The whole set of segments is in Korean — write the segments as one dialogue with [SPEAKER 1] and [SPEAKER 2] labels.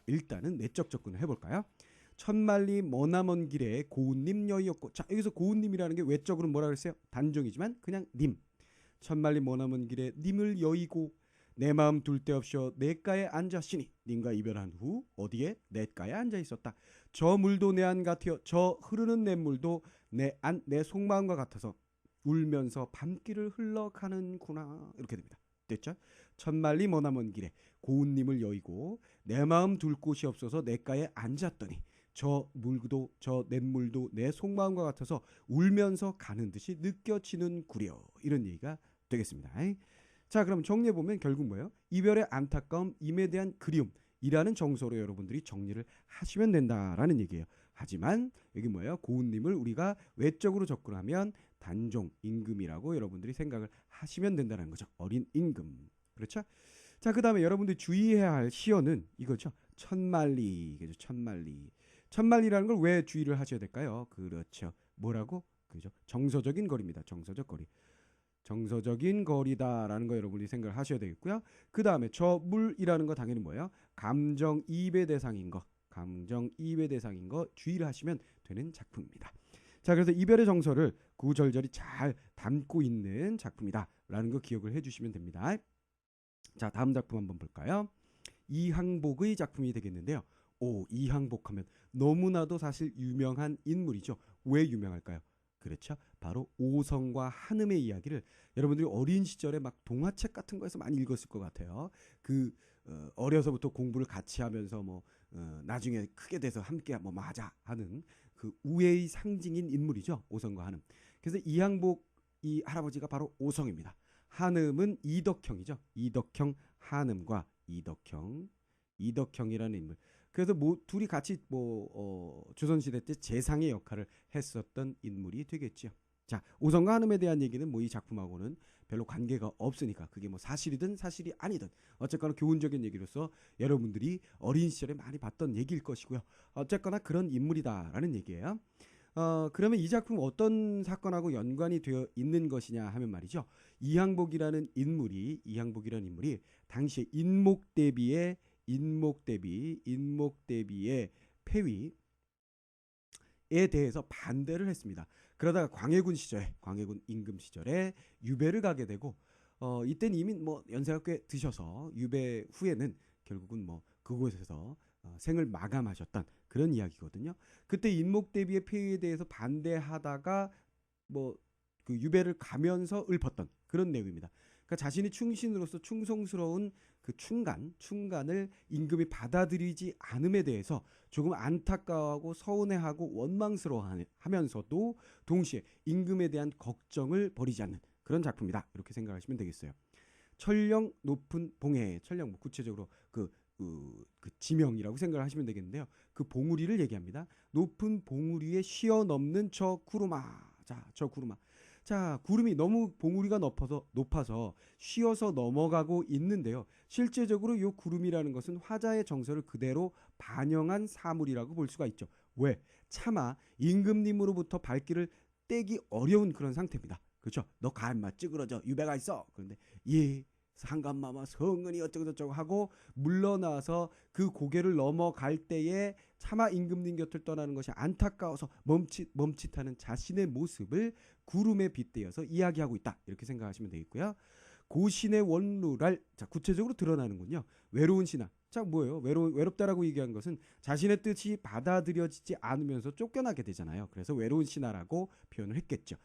[SPEAKER 1] 일단은 내적 접근을 해볼까요? 천만리 머나먼 길에 고운님 여의었고. 자, 여기서 고운님이라는 게 외적으로 뭐라 그랬어요? 단종이지만 그냥 님. 천만리 머나먼 길에 님을 여의고 내 마음 둘 데 없이어 냇가에 앉았으니. 님과 이별한 후 어디에? 냇가에 앉아 있었다. 저 물도 내 안 같으여 저 흐르는 냇물도 내 속마음과 같아서 울면서 밤길을 흘러가는구나. 이렇게 됩니다. 됐죠? 천만리 머나먼 길에 고운님을 여의고 내 마음 둘 곳이 없어서 냇가에 앉았더니 저 물도 저 냇물도 내 속마음과 같아서 울면서 가는 듯이 느껴지는구려. 이런 얘기가 되겠습니다. 자, 그럼 정리해보면 결국 뭐예요? 이별의 안타까움, 임에 대한 그리움이라는 정서로 여러분들이 정리를 하시면 된다라는 얘기예요. 하지만 여기 뭐예요? 고운님을 우리가 외적으로 접근하면 단종, 임금이라고 여러분들이 생각을 하시면 된다는 거죠. 어린 임금. 그렇죠? 자, 그 다음에 여러분들이 주의해야 할 시어는 이거죠. 천만리. 천만리. 천만리라는 걸 왜 주의를 하셔야 될까요? 그렇죠. 뭐라고? 그죠? 정서적인 거리입니다. 정서적 거리. 정서적인 거리다라는 거 여러분이 생각을 하셔야 되겠고요. 그 다음에 저 물이라는 거 당연히 뭐예요? 감정이입의 대상인 거. 감정이입의 대상인 거 주의를 하시면 되는 작품입니다. 자, 그래서 이별의 정서를 구절절히 잘 담고 있는 작품이다라는 거 기억을 해주시면 됩니다. 자, 다음 작품 한번 볼까요? 이항복의 작품이 되겠는데요. 이항복 하면 너무나도 사실 유명한 인물이죠. 왜 유명할까요? 그렇죠. 바로 오성과 한음의 이야기를 여러분들이 어린 시절에 막 동화책 같은 거에서 많이 읽었을 것 같아요. 어려서부터 공부를 같이 하면서 나중에 크게 돼서 함께 하자 하는 그 우애의 상징인 인물이죠. 오성과 한음. 그래서 이항복 이 할아버지가 바로 오성입니다. 한음은 이덕형이죠. 이덕형 한음과 이덕형이라는 인물. 그래서 둘이 같이 조선시대 때 재상의 역할을 했었던 인물이 되겠죠. 자, 오성과 한음에 대한 얘기는 이 작품하고는 별로 관계가 없으니까 그게 사실이든 사실이 아니든 어쨌거나 교훈적인 얘기로서 여러분들이 어린 시절에 많이 봤던 얘기일 것이고요. 어쨌거나 그런 인물이다라는 얘기예요. 그러면 이 작품 어떤 사건하고 연관이 되어 있는 것이냐 하면 말이죠. 이항복이라는 인물이 당시에 인목대비의 폐위에 대해서 반대를 했습니다. 그러다가 광해군 임금 시절에 유배를 가게 되고 이때는 이미 연세가 꽤 드셔서 유배 후에는 결국은 그곳에서 생을 마감하셨던 그런 이야기거든요. 그때 인목대비의 폐위에 대해서 반대하다가 그 유배를 가면서 읊었던 그런 내용입니다. 그러니까 자신이 충신으로서 충성스러운 그 충간을 임금이 받아들이지 않음에 대해서 조금 안타까워하고 서운해하고 원망스러워하면서도 동시에 임금에 대한 걱정을 버리지 않는 그런 작품이다. 이렇게 생각하시면 되겠어요. 천령 높은 봉해. 천령 구체적으로 그 지명이라고 생각을 하시면 되겠는데요. 그 봉우리를 얘기합니다. 높은 봉우리에 쉬어 넘는 저 구루마. 자, 저 구루마. 자, 구름이 너무 봉우리가 높아서 쉬어서 넘어가고 있는데요. 실제적으로 이 구름이라는 것은 화자의 정서를 그대로 반영한 사물이라고 볼 수가 있죠. 왜? 차마 임금님으로부터 발길을 떼기 어려운 그런 상태입니다. 그렇죠? 너 가 임마 찌그러져 유배가 있어. 그런데 예 상감마마 성은이 어쩌고저쩌고 하고 물러나서 그 고개를 넘어갈 때에 차마 임금님 곁을 떠나는 것이 안타까워서 멈칫하는 자신의 모습을 구름에 빗대어서 이야기하고 있다. 이렇게 생각하시면 되겠고요. 고신의 원루랄. 자, 구체적으로 드러나는군요. 외로운 신하. 자, 뭐예요? 외롭다라고 얘기한 것은 자신의 뜻이 받아들여지지 않으면서 쫓겨나게 되잖아요. 그래서 외로운 신하라고 표현을 했겠죠.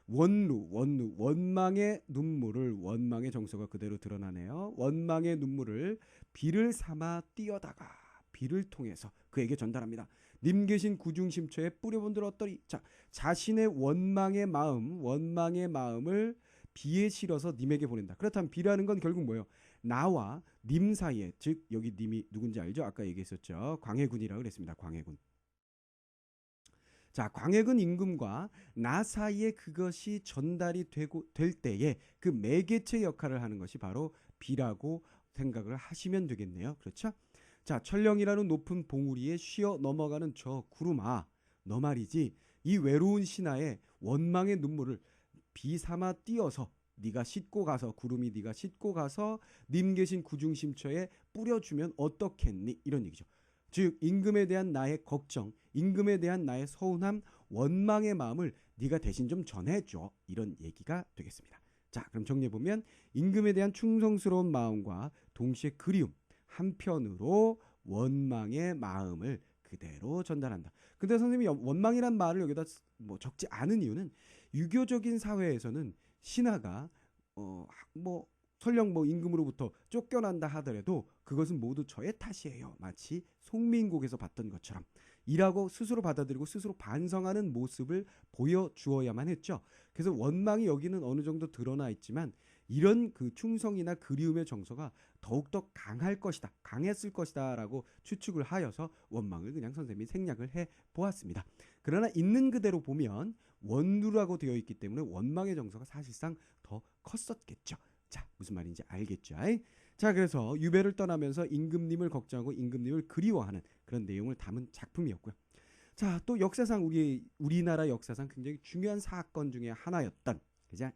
[SPEAKER 1] 원망의 눈물을, 원망의 정서가 그대로 드러나네요. 원망의 눈물을 비를 삼아 띄어다가 비를 통해서 그에게 전달합니다. 님 계신 구중심초에 뿌려본들 어떠리. 자, 자신의 원망의 마음을 비에 실어서 님에게 보낸다. 그렇다면 비라는 건 결국 뭐예요? 나와 님 사이에, 즉 여기 님이 누군지 알죠? 아까 얘기했었죠. 광해군이라고 그랬습니다. 광해군. 자, 광해군 임금과 나 사이에 그것이 전달이 될 때에 그 매개체 역할을 하는 것이 바로 비라고 생각을 하시면 되겠네요. 그렇죠? 자, 천령이라는 높은 봉우리에 쉬어 넘어가는 저 구름아, 너 말이지 이 외로운 신하의 원망의 눈물을 비 삼아 띄어서 네가 싣고 가서, 구름이 네가 싣고 가서 님 계신 구중심처에 뿌려주면 어떻겠니? 이런 얘기죠. 즉 임금에 대한 나의 걱정, 임금에 대한 나의 서운함, 원망의 마음을 네가 대신 좀 전해줘. 이런 얘기가 되겠습니다. 자, 그럼 정리해보면 임금에 대한 충성스러운 마음과 동시에 그리움, 한편으로 원망의 마음을 그대로 전달한다. 근데 선생님이 원망이란 말을 여기다 뭐 적지 않은 이유는 유교적인 사회에서는 신하가 뭐 설령 뭐 임금으로부터 쫓겨난다 하더라도 그것은 모두 저의 탓이에요. 마치 송민곡에서 봤던 것처럼 이라고 스스로 받아들이고 스스로 반성하는 모습을 보여주어야만 했죠. 그래서 원망이 여기는 어느 정도 드러나 있지만 이런 그 충성이나 그리움의 정서가 더욱더 강할 것이다, 강했을 것이다 라고 추측을 하여서 원망을 그냥 선생님이 생략을 해 보았습니다. 그러나 있는 그대로 보면 원루라고 되어 있기 때문에 원망의 정서가 사실상 더 컸었겠죠. 자, 무슨 말인지 알겠죠? 자, 그래서 유배를 떠나면서 임금님을 걱정하고 임금님을 그리워하는 그런 내용을 담은 작품이었고요. 자, 또 역사상 우리나라 역사상 굉장히 중요한 사건 중에 하나였던, 그죠?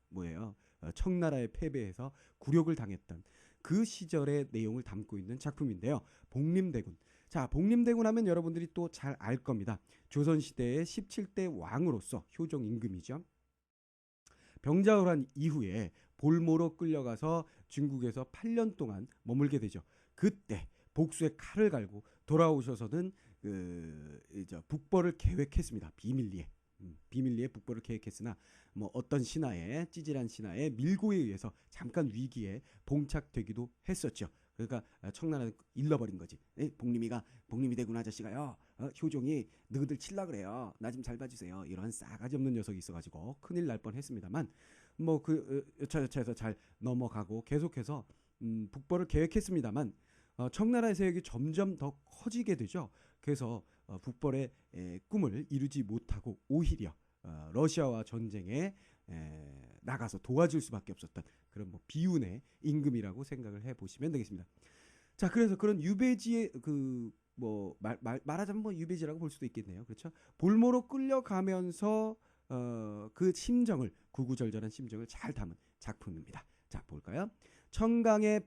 [SPEAKER 1] 뭐예요? 청나라에 패배해서 굴욕을 당했던 그 시절의 내용을 담고 있는 작품인데요. 복림대군. 자, 복림대군 하면 여러분들이 또 잘 알 겁니다. 조선시대의 17대 왕으로서 효종 임금이죠. 병자호를 한 이후에 볼모로 끌려가서 중국에서 8년 동안 머물게 되죠. 그때 복수의 칼을 갈고 돌아오셔서는 북벌을 계획했습니다. 비밀리에 북벌을 계획했으나 뭐 어떤 신하의 찌질한 신하의 밀고에 의해서 잠깐 위기에 봉착되기도 했었죠. 그러니까 청나라는 잃어버린 거지. 복림이 대군 아저씨가요. 효종이 너희들 칠라 그래요. 나 좀 잘 봐주세요. 이런 싸가지 없는 녀석이 있어가지고 큰일 날 뻔했습니다만 뭐 그 여차여차해서 잘 넘어가고 계속해서 북벌을 계획했습니다만 청나라의 세력이 점점 더 커지게 되죠. 그래서 북벌의 꿈을 이루지 못하고 오히려 러시아와 전쟁에 나가서 도와줄 수밖에 없었던 그런 뭐 비운의 임금이라고 생각을 해보시면 되겠습니다. 자, 그래서 그런 유배지의 말하자면 뭐 유배지라고 볼 수도 있겠네요. 그렇죠? 볼모로 끌려가면서 그 심정을 구구절절한 심정을 잘 담은 작품입니다. 자, 볼까요? 청강에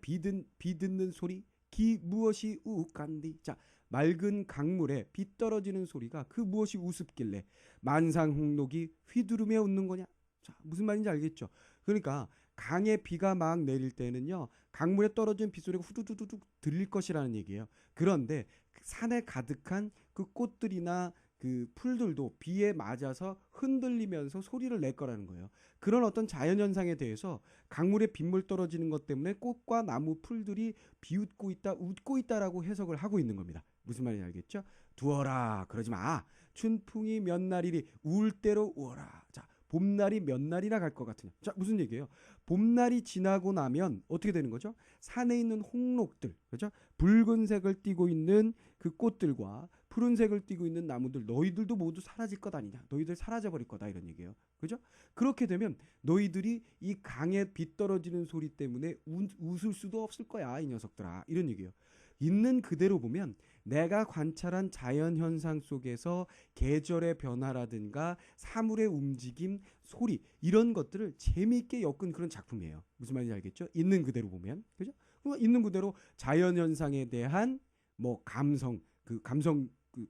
[SPEAKER 1] 비듣는 소리 기 무엇이 우욱한디. 자, 맑은 강물에 비 떨어지는 소리가 그 무엇이 우습길래 만상홍록이 휘두르며 웃는 거냐. 자, 무슨 말인지 알겠죠? 그러니까 강에 비가 막 내릴 때는요, 강물에 떨어진 빗소리가 후두두둑 들릴 것이라는 얘기예요. 그런데 산에 가득한 그 꽃들이나 그 풀들도 비에 맞아서 흔들리면서 소리를 낼 거라는 거예요. 그런 어떤 자연현상에 대해서 강물에 빗물 떨어지는 것 때문에 꽃과 나무 풀들이 비웃고 있다, 웃고 있다라고 해석을 하고 있는 겁니다. 무슨 말인지 알겠죠? 두어라, 그러지 마. 춘풍이 몇 날이리 울 대로 우어라. 자, 봄날이 몇 날이나 갈 것 같으냐. 자, 무슨 얘기예요? 봄날이 지나고 나면 어떻게 되는 거죠? 산에 있는 홍록들, 그렇죠? 붉은색을 띠고 있는 그 꽃들과 푸른색을 띠고 있는 나무들, 너희들도 모두 사라질 것 아니냐. 너희들 사라져 버릴 거다, 이런 얘기예요. 그죠? 그렇게 되면 너희들이 이 강에 비 떨어지는 소리 때문에 웃을 수도 없을 거야, 이 녀석들아. 이런 얘기예요. 있는 그대로 보면 내가 관찰한 자연현상 속에서 계절의 변화라든가 사물의 움직임, 소리 이런 것들을 재미있게 엮은 그런 작품이에요. 무슨 말인지 알겠죠? 있는 그대로 보면. 그죠? 있는 그대로 자연현상에 대한 뭐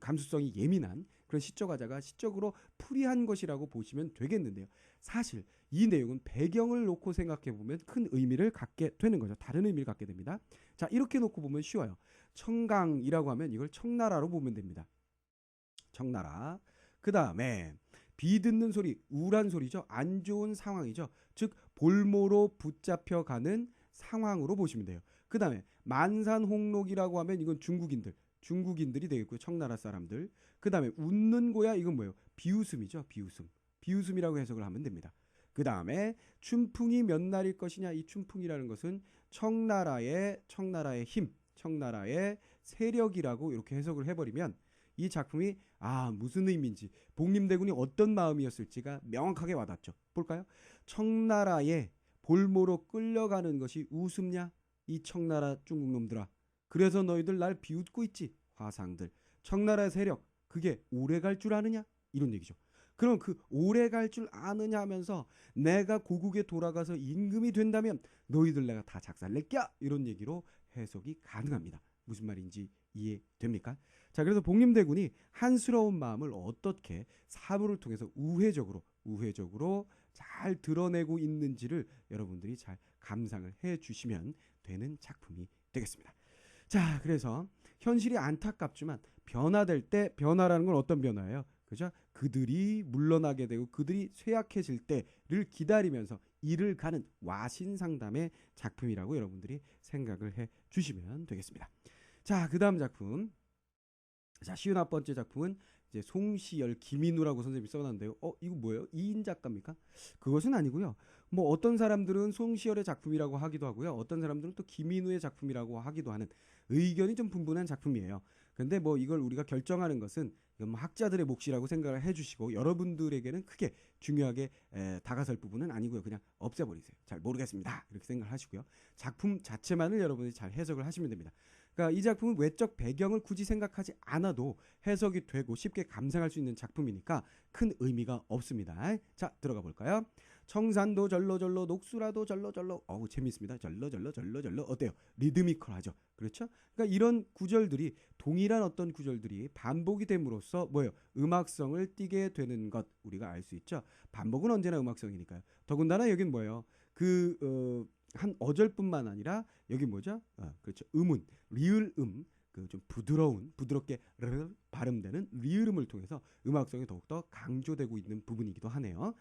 [SPEAKER 1] 감수성이 예민한 그런 시적 화자가 시적으로 풀이한 것이라고 보시면 되겠는데요. 사실 이 내용은 배경을 놓고 생각해 보면 큰 의미를 갖게 되는 거죠. 다른 의미를 갖게 됩니다. 자, 이렇게 놓고 보면 쉬워요. 청강이라고 하면 이걸 청나라로 보면 됩니다. 청나라. 그 다음에 비 듣는 소리, 우울한 소리죠. 안 좋은 상황이죠. 즉 볼모로 붙잡혀가는 상황으로 보시면 돼요. 그 다음에 만산홍록이라고 하면 이건 중국인들이 되겠고요. 청나라 사람들. 그 다음에 웃는 고야, 이건 뭐예요? 비웃음이죠. 비웃음이라고 해석을 하면 됩니다. 그 다음에 춘풍이 몇 날일 것이냐. 이 춘풍이라는 것은 청나라의 힘, 청나라의 세력이라고 이렇게 해석을 해버리면 이 작품이 무슨 의미인지, 복림대군이 어떤 마음이었을지가 명확하게 와닿죠. 볼까요? 청나라의 볼모로 끌려가는 것이 우습냐? 이 청나라 중국놈들아. 그래서 너희들 날 비웃고 있지. 화상들. 청나라의 세력, 그게 오래 갈 줄 아느냐? 이런 얘기죠. 그럼 그 오래 갈 줄 아느냐 하면서 내가 고국에 돌아가서 임금이 된다면 너희들 내가 다 작살낼게, 이런 얘기로 해석이 가능합니다. 무슨 말인지 이해됩니까? 자, 그래서 복림대군이 한스러운 마음을 어떻게 사물을 통해서 우회적으로 잘 드러내고 있는지를 여러분들이 잘 감상을 해 주시면 되는 작품이 되겠습니다. 자, 그래서 현실이 안타깝지만 변화될 때, 변화라는 건 어떤 변화예요? 그죠? 그들이 물러나게 되고 그들이 쇠약해질 때를 기다리면서 이를 가는 와신상담의 작품이라고 여러분들이 생각을 해 주시면 되겠습니다. 자, 그 다음 작품. 자, 51번째 작품은 이제 송시열, 김인우라고 선생님이 써놨는데요. 이거 뭐예요? 2인 작가입니까? 그것은 아니고요. 뭐 어떤 사람들은 송시열의 작품이라고 하기도 하고요. 어떤 사람들은 또 김인우의 작품이라고 하기도 하는 의견이 좀 분분한 작품이에요. 근데 뭐 이걸 우리가 결정하는 것은 이건 뭐 학자들의 몫이라고 생각을 해주시고 여러분들에게는 크게 중요하게 다가설 부분은 아니고요. 그냥 없애버리세요. 잘 모르겠습니다. 이렇게 생각을 하시고요. 작품 자체만을 여러분이 잘 해석을 하시면 됩니다. 그러니까 이 작품은 외적 배경을 굳이 생각하지 않아도 해석이 되고 쉽게 감상할 수 있는 작품이니까 큰 의미가 없습니다. 자, 들어가 볼까요? 청산도 절로절로 녹수라도 절로절로. 어우, 재밌습니다. 절로절로 절로절로. 어때요? 리드미컬하죠. 그렇죠? 그러니까 이런 구절들이 동일한 어떤 구절들이 반복이 됨으로써 뭐예요? 음악성을 띠게 되는 것 우리가 알 수 있죠. 반복은 언제나 음악성이니까요. 더군다나 여긴 뭐예요? 한 어절뿐만 아니라 여기 뭐죠? 그렇죠. 음운, 리을음, 그 좀 부드럽게 발음되는 리을음을 통해서 음악성이 더욱더 강조되고 있는 부분이기도 하네요.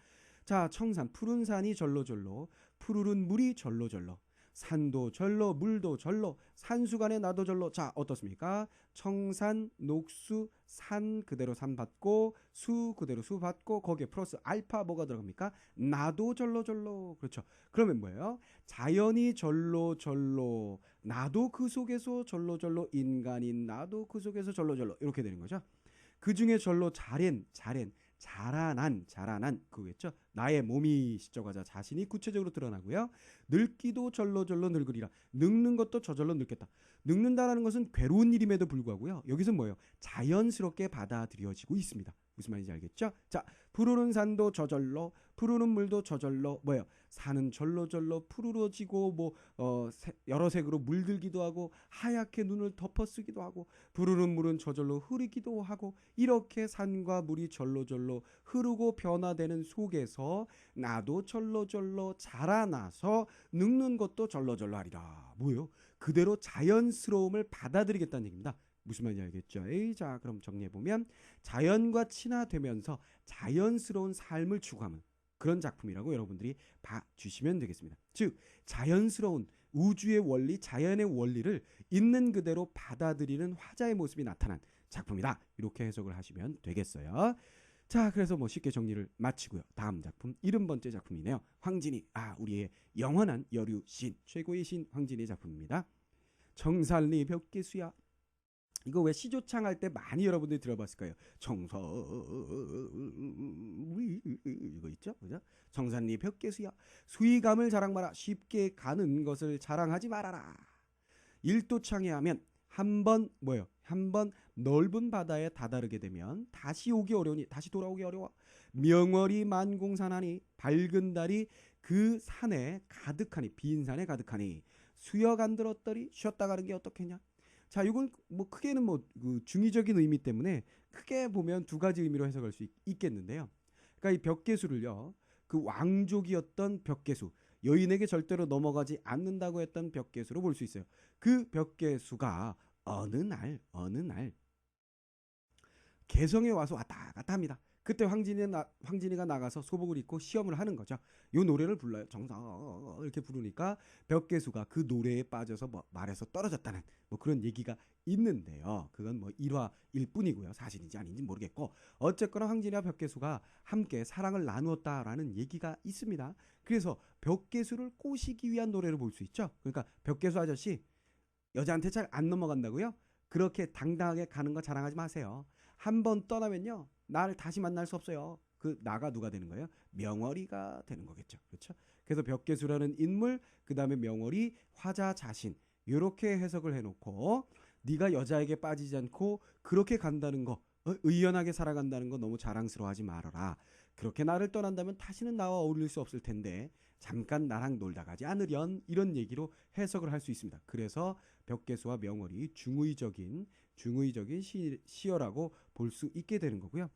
[SPEAKER 1] 자, 청산, 푸른 산이 절로절로, 푸르른 물이 절로절로, 산도 절로, 물도 절로, 산수간에 나도 절로. 자, 어떻습니까? 청산, 녹수, 산 그대로 산 받고, 수 그대로 수 받고, 거기에 플러스 알파 뭐가 들어갑니까? 나도 절로절로. 그렇죠. 그러면 뭐예요? 자연이 절로절로, 나도 그 속에서 절로절로, 인간인 나도 그 속에서 절로절로. 이렇게 되는 거죠. 그 중에 절로 자라난 그거겠죠. 나의 몸이 시적하자 자신이 구체적으로 드러나고요. 늙기도 절로절로 늙으리라. 늙는 것도 저절로 늙겠다. 늙는다라는 것은 괴로운 일임에도 불구하고요. 여기서 뭐예요? 자연스럽게 받아들여지고 있습니다. 무슨 말인지 알겠죠? 자, 푸르른 산도 저절로, 푸르른 물도 저절로, 뭐예요? 산은 절로절로 푸르러지고 뭐 여러 색으로 물들기도 하고 하얗게 눈을 덮어쓰기도 하고 푸르른 물은 저절로 흐르기도 하고 이렇게 산과 물이 절로절로 흐르고 변화되는 속에서 나도 절로절로 자라나서 늙는 것도 절로절로 하리라. 뭐예요? 그대로 자연스러움을 받아들이겠다는 얘기입니다. 무슨 말인지 알겠죠? 자, 그럼 정리해보면 자연과 친화되면서 자연스러운 삶을 추구하는 그런 작품이라고 여러분들이 봐주시면 되겠습니다. 즉 자연스러운 우주의 원리, 자연의 원리를 있는 그대로 받아들이는 화자의 모습이 나타난 작품이다. 이렇게 해석을 하시면 되겠어요. 자, 그래서 뭐 쉽게 정리를 마치고요. 다음 작품 70번째 작품이네요. 황진이, 우리의 영원한 여류 신, 최고의 신 황진이의 작품입니다. 정산리 벽계수야. 이거 왜 시조창 할 때 많이 여러분들이 들어봤을 거예요. 정서 이거 있죠, 그죠? 정산리 벽계수야. 수위감을 자랑 마라. 쉽게 가는 것을 자랑하지 말아라. 일도창에 하면 한번 뭐예요? 한번 넓은 바다에 다다르게 되면 다시 오기 어려우니 다시 돌아오기 어려워. 명월이 만공산하니 밝은 달이 그 산에 가득하니 빈 산에 가득하니 수역 안 들었더리 쉬었다 가는 게 어떻겠냐. 자, 이건 뭐 크게는 그 중의적인 의미 때문에 크게 보면 두 가지 의미로 해석할 수 있겠는데요. 그러니까 이 벽계수를요, 그 왕족이었던 벽계수, 여인에게 절대로 넘어가지 않는다고 했던 벽계수로 볼 수 있어요. 그 벽계수가 어느 날 개성에 와서 왔다 갔다 합니다. 그때 황진이가 나가서 소복을 입고 시험을 하는 거죠. 이 노래를 불러요. 정성 이렇게 부르니까 벽계수가 그 노래에 빠져서 말에서 떨어졌다는 뭐 그런 얘기가 있는데요. 그건 뭐 일화일 뿐이고요. 사실인지 아닌지 모르겠고 어쨌거나 황진이와 벽계수가 함께 사랑을 나누었다라는 얘기가 있습니다. 그래서 벽계수를 꼬시기 위한 노래를 볼 수 있죠. 그러니까 벽계수 아저씨 여자한테 잘 안 넘어간다고요? 그렇게 당당하게 가는 거 자랑하지 마세요. 한번 떠나면요, 나를 다시 만날 수 없어요. 그 나가 누가 되는 거예요? 명월이가 되는 거겠죠. 그렇죠? 그래서 벽계수라는 인물, 그 다음에 명월이 화자 자신, 이렇게 해석을 해놓고 네가 여자에게 빠지지 않고 그렇게 간다는 거, 의연하게 살아간다는 거 너무 자랑스러워하지 말아라. 그렇게 나를 떠난다면 다시는 나와 어울릴 수 없을 텐데 잠깐 나랑 놀다 가지 않으련 이런 얘기로 해석을 할 수 있습니다. 그래서 벽계수와 명월이 중의적인 시어라고 볼 수 있게 되는 거고요.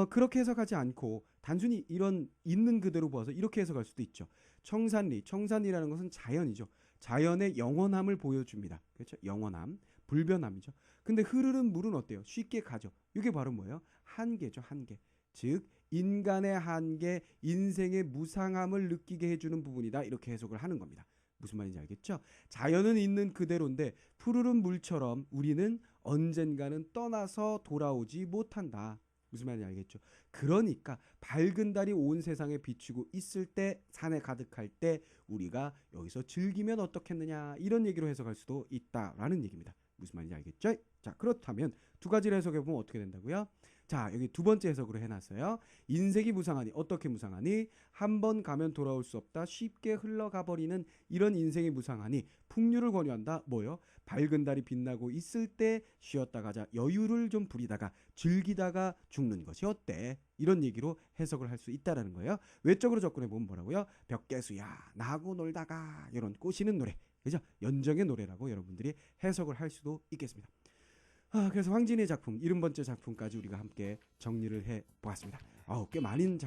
[SPEAKER 1] 그렇게 해석하지 않고 단순히 이런 있는 그대로 보아서 이렇게 해석할 수도 있죠. 청산리라는 것은 자연이죠. 자연의 영원함을 보여줍니다. 그렇죠? 영원함, 불변함이죠. 근데 흐르는 물은 어때요? 쉽게 가죠. 이게 바로 뭐예요? 한계죠, 한계. 즉 인간의 한계, 인생의 무상함을 느끼게 해주는 부분이다. 이렇게 해석을 하는 겁니다. 무슨 말인지 알겠죠? 자연은 있는 그대로인데 푸르른 물처럼 우리는 언젠가는 떠나서 돌아오지 못한다. 무슨 말인지 알겠죠? 그러니까 밝은 달이 온 세상에 비추고 있을 때, 산에 가득할 때 우리가 여기서 즐기면 어떻겠느냐, 이런 얘기로 해석할 수도 있다라는 얘기입니다. 무슨 말인지 알겠죠? 자, 그렇다면 두 가지를 해석해 보면 어떻게 된다고요? 자, 여기 두 번째 해석으로 해놨어요. 인생이 무상하니, 어떻게 무상하니? 한 번 가면 돌아올 수 없다. 쉽게 흘러가 버리는 이런 인생이 무상하니 풍류를 권유한다. 뭐요? 밝은 달이 빛나고 있을 때 쉬었다 가자. 여유를 좀 부리다가 즐기다가 죽는 것이 어때? 이런 얘기로 해석을 할 수 있다라는 거예요. 외적으로 접근해 보면 뭐라고요? 벽계수야 나하고 놀다가, 이런 꼬시는 노래, 그죠? 연정의 노래라고 여러분들이 해석을 할 수도 있겠습니다. 그래서 황진의 작품 70번째 작품까지 우리가 함께 정리를 해 보았습니다. 꽤 많은 작품